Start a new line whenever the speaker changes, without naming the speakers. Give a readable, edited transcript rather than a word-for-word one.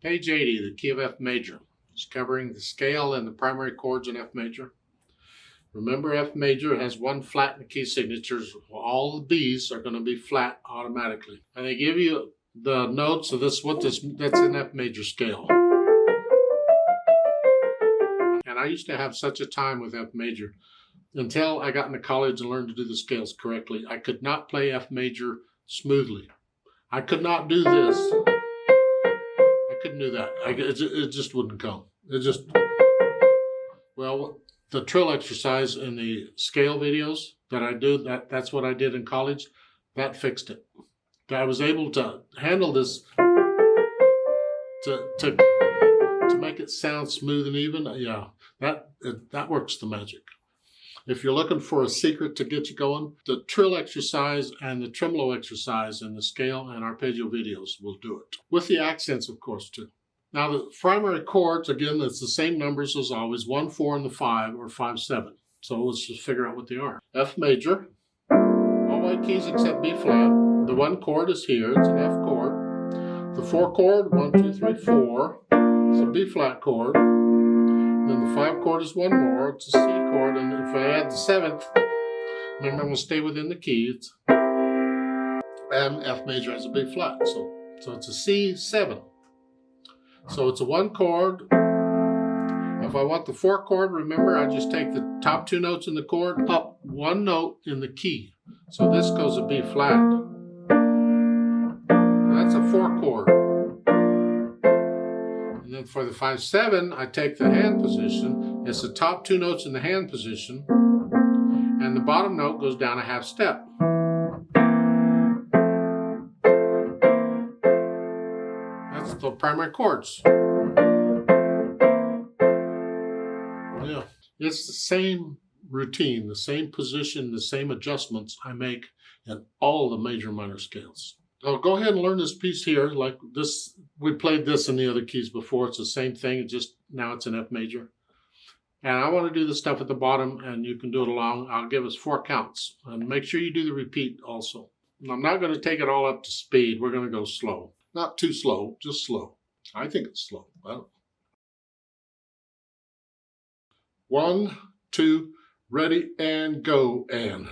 Page 80, the key of F major. It's covering the scale and the primary chords in F major. Remember, F major has one flat in the key signatures. All the B's are going to be flat automatically. And they give you the notes of that's in F major scale. And I used to have such a time with F major until I got into college and learned to do the scales correctly. I could not play F major smoothly. I could not do this. I couldn't do that. It just wouldn't come. Well, the trill exercise in the scale videos that I do, that's what I did in college, that fixed it. I was able to handle this to make it sound smooth and even. Yeah, that works the magic. If you're looking for a secret to get you going, the trill exercise and the tremolo exercise in the scale and arpeggio videos will do it. With the accents, of course, too. Now, the primary chords, again, it's the same numbers as always, 1, 4, and the 5, or 5, 7. So let's just figure out what they are. F major, all white keys except B flat. The 1 chord is here, it's an F chord. The 4 chord, 1, 2, 3, 4, it's a B flat chord. Then the 5 chord is one more, it's a C chord, and if I add the 7th, remember I'm going to stay within the keys, and F major has a B flat, so it's a C7. So it's a 1 chord. If I want the 4 chord, remember I just take the top 2 notes in the chord, up 1 note in the key. So this goes a B flat. So that's a 4 chord. And then for the 5, 7, I take the hand position. It's the top 2 notes in the hand position, and the bottom note goes down a half step. That's the primary chords. Yeah, it's the same routine, the same position, the same adjustments I make in all the major minor scales. So go ahead and learn this piece here. Like this, we played this in the other keys before. It's the same thing, just now it's in F major. And I want to do the stuff at the bottom, and you can do it along. I'll give us 4 counts. And make sure you do the repeat also. And I'm not going to take it all up to speed. We're going to go slow. Not too slow, just slow. I think it's slow. I don't know. 1, 2, ready, and go, and.